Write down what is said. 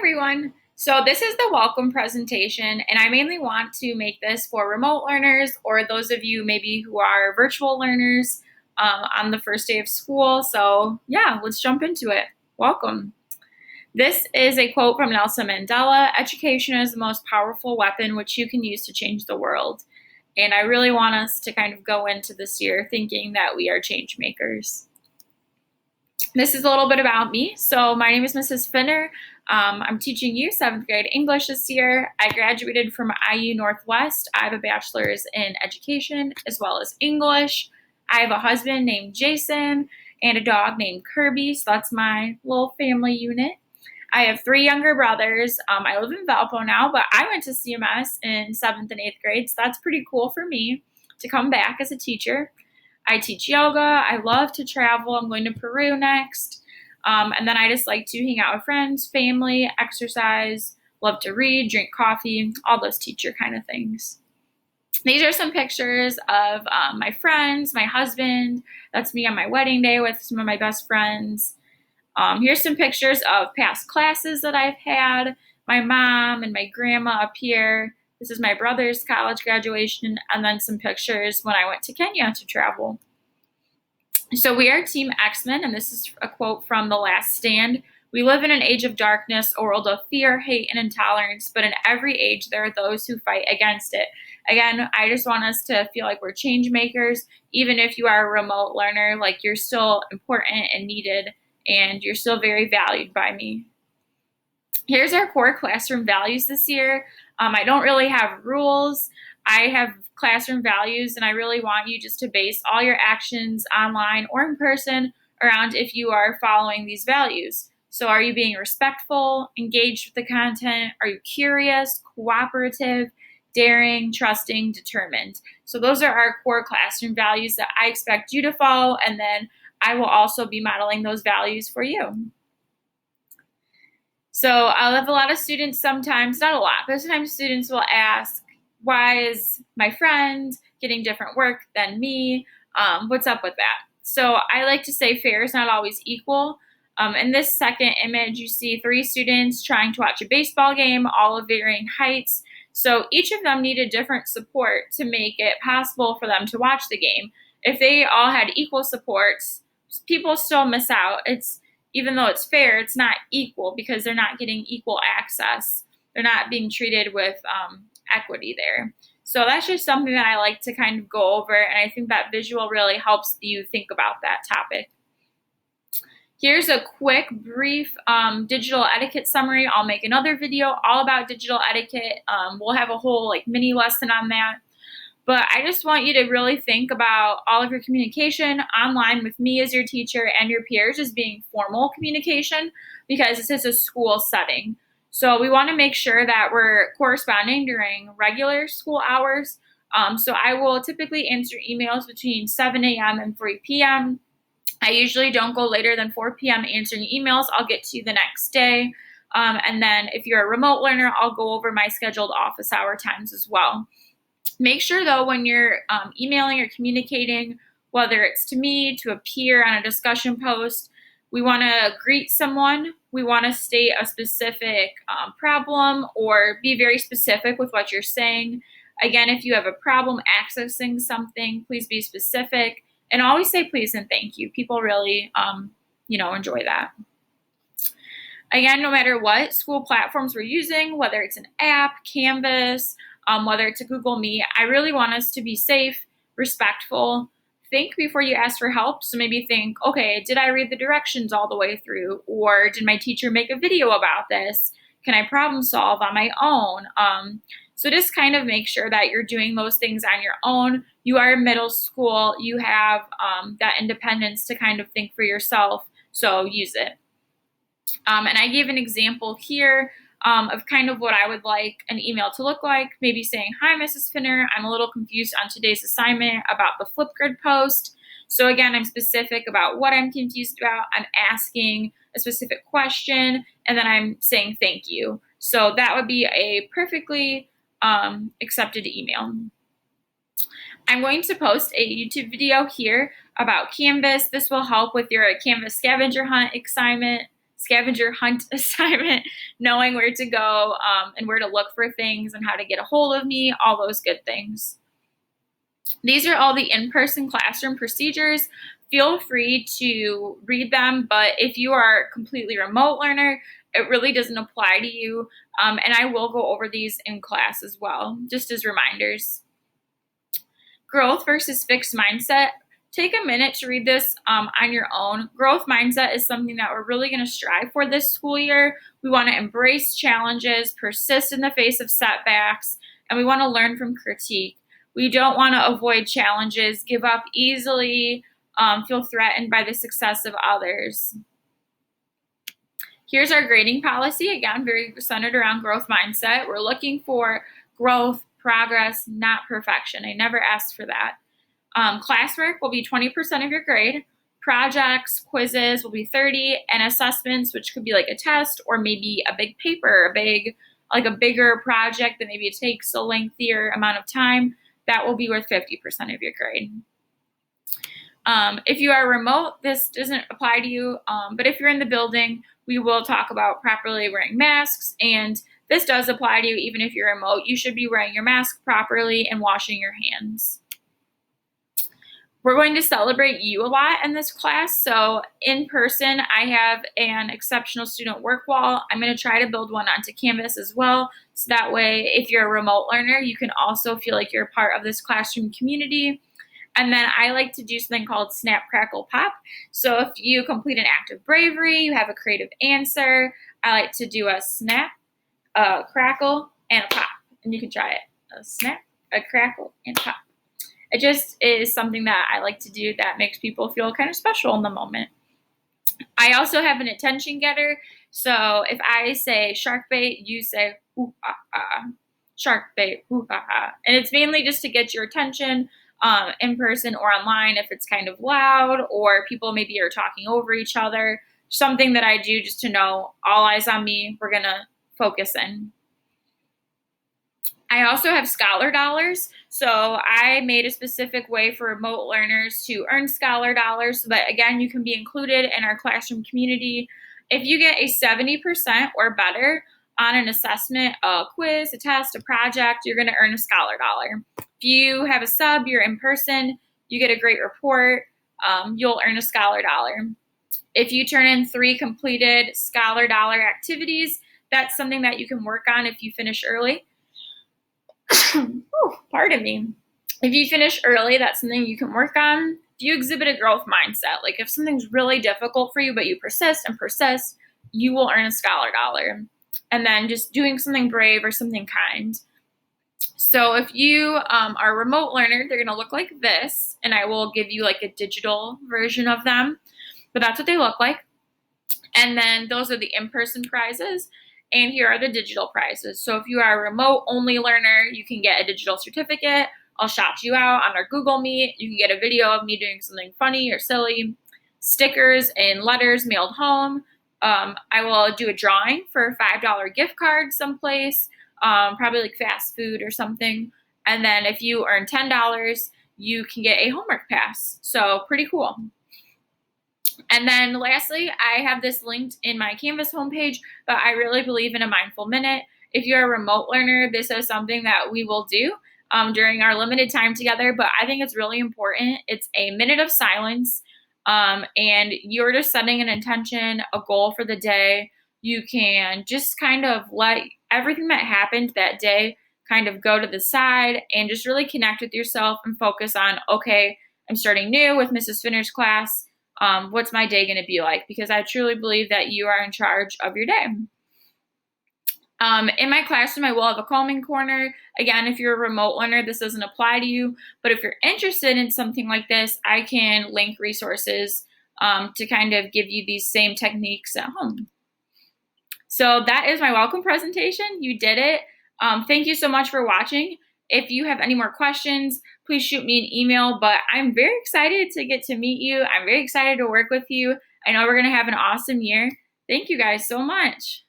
everyone. So this is the welcome presentation, and I mainly want to make this for remote learners or those of you maybe who are virtual learners on the first day of school. So yeah, let's jump into it. Welcome. This is a quote from Nelson Mandela: "Education is the most powerful weapon which you can use to change the world." And I really want us to kind of go into this year thinking that we are change makers. This is a little bit about me. So my name is Mrs. Finner. I'm teaching you 7th grade English this year. I graduated from IU Northwest. I have a bachelor's in education as well as English. I have a husband named Jason and a dog named Kirby, so that's my little family unit. I have 3 younger brothers. I live in Valpo now, but I went to CMS in 7th and 8th grade, so that's pretty cool for me to come back as a teacher. I teach yoga. I love to travel. I'm going to Peru next. And then I just like to hang out with friends, family, exercise, love to read, drink coffee, all those teacher kind of things. These are some pictures of my friends, my husband. That's me on my wedding day with some of my best friends. Here's some pictures of past classes that I've had, my mom and my grandma up here. This is my brother's college graduation, and then some pictures when I went to Kenya to travel. So we are Team X-Men, and this is a quote from The Last Stand. "We live in an age of darkness, a world of fear, hate, and intolerance, but in every age there are those who fight against it." Again, I just want us to feel like we're change makers. Even if you are a remote learner, like you're still important and needed, and you're still very valued by me. Here's our core classroom values this year. I don't really have rules. I have classroom values, and I really want you just to base all your actions online or in person around if you are following these values. So are you being respectful, engaged with the content? Are you curious, cooperative, daring, trusting, determined? So those are our core classroom values that I expect you to follow, and then I will also be modeling those values for you. So I'll have a lot of students sometimes, not a lot, but sometimes students will ask, why is my friend getting different work than me? What's up with that? So I like to say fair is not always equal. In this second image, you see 3 students trying to watch a baseball game, all of varying heights. So each of them needed different support to make it possible for them to watch the game. If they all had equal supports, people still miss out. Even though it's fair, it's not equal because they're not getting equal access. They're not being treated with equity there. So that's just something that I like to kind of go over, and I think that visual really helps you think about that topic. Here's a quick, brief digital etiquette summary. I'll make another video all about digital etiquette. We'll have a whole mini lesson on that. But I just want you to really think about all of your communication online with me as your teacher and your peers as being formal communication, because this is a school setting. So we want to make sure that we're corresponding during regular school hours. So I will typically answer emails between 7 a.m. and 3 p.m. I usually don't go later than 4 p.m. answering emails. I'll get to you the next day. And then if you're a remote learner, I'll go over my scheduled office hour times as well. Make sure, though, when you're emailing or communicating, whether it's to me, to a peer on a discussion post, we want to greet someone. We want to state a specific problem or be very specific with what you're saying. Again, if you have a problem accessing something, please be specific. And always say please and thank you. People really, enjoy that. Again, no matter what school platforms we're using, whether it's an app, Canvas, whether it's a Google Meet, I really want us to be safe, respectful. Think before you ask for help. So maybe think, okay, did I read the directions all the way through? Or did my teacher make a video about this? Can I problem solve on my own? So just kind of make sure that you're doing those things on your own. You are in middle school. You have that independence to kind of think for yourself. So use it. And I gave an example here of kind of what I would like an email to look like. Maybe saying, "Hi, Mrs. Finner, I'm a little confused on today's assignment about the Flipgrid post." So again, I'm specific about what I'm confused about. I'm asking a specific question, and then I'm saying thank you. So that would be a perfectly accepted email. I'm going to post a YouTube video here about Canvas. This will help with your Canvas scavenger hunt assignment. scavenger hunt assignment, knowing where to go and where to look for things and how to get a hold of me, all those good things. These are all the in-person classroom procedures. Feel free to read them, but if you are a completely remote learner, it really doesn't apply to you. And I will go over these in class as well, just as reminders. Growth versus fixed mindset. Take a minute to read this on your own. Growth mindset is something that we're really going to strive for this school year. We want to embrace challenges, persist in the face of setbacks, and we want to learn from critique. We don't want to avoid challenges, give up easily, feel threatened by the success of others. Here's our grading policy. Again, very centered around growth mindset. We're looking for growth, progress, not perfection. I never asked for that. Classwork will be 20% of your grade. Projects, quizzes will be 30, and assessments, which could be like a test or maybe a big paper, a bigger project that maybe it takes a lengthier amount of time, that will be worth 50% of your grade. If you are remote, this doesn't apply to you, but if you're in the building, we will talk about properly wearing masks, and this does apply to you even if you're remote. You should be wearing your mask properly and washing your hands. We're going to celebrate you a lot in this class. So in person, I have an exceptional student work wall. I'm going to try to build one onto Canvas as well. So that way, if you're a remote learner, you can also feel like you're part of this classroom community. And then I like to do something called Snap, Crackle, Pop. So if you complete an act of bravery, you have a creative answer, I like to do a snap, a crackle, and a pop. And you can try it. A snap, a crackle, and pop. It just is something that I like to do that makes people feel kind of special in the moment. I also have an attention getter. So if I say shark bait, you say ooh, ah, ah. Shark bait, ooh, ah, ah. And it's mainly just to get your attention in person or online if it's kind of loud or people maybe are talking over each other. Something that I do just to know all eyes on me. We're going to focus in. I also have Scholar Dollars. So I made a specific way for remote learners to earn Scholar Dollars so that, again, you can be included in our classroom community. If you get a 70% or better on an assessment, a quiz, a test, a project, you're going to earn a Scholar Dollar. If you have a sub, you're in person, you get a great report, you'll earn a Scholar Dollar. If you turn in 3 completed Scholar Dollar activities, that's something that you can work on if you finish early. Pardon me. If you finish early, that's something you can work on. If you exhibit a growth mindset, like if something's really difficult for you, but you persist and persist, you will earn a Scholar Dollar. And then just doing something brave or something kind. So if you are a remote learner, they're going to look like this, and I will give you like a digital version of them, but that's what they look like. And then those are the in-person prizes. And here are the digital prizes. So if you are a remote-only learner, you can get a digital certificate. I'll shout you out on our Google Meet. You can get a video of me doing something funny or silly. Stickers and letters mailed home. I will do a drawing for a $5 gift card someplace, probably like fast food or something. And then if you earn $10, you can get a homework pass. So pretty cool. And then lastly, I have this linked in my Canvas homepage, but I really believe in a mindful minute. If you're a remote learner, this is something that we will do during our limited time together, but I think it's really important. It's a minute of silence, and you're just setting an intention, a goal for the day. You can just kind of let everything that happened that day kind of go to the side and just really connect with yourself and focus on, okay, I'm starting new with Mrs. Finner's class. What's my day going to be like? Because I truly believe that you are in charge of your day. In my classroom, I will have a calming corner. Again, if you're a remote learner, this doesn't apply to you. But if you're interested in something like this, I can link resources to kind of give you these same techniques at home. So that is my welcome presentation. You did it. Thank you so much for watching. If you have any more questions, please shoot me an email, but I'm very excited to get to meet you. I'm very excited to work with you. I know we're going to have an awesome year. Thank you guys so much.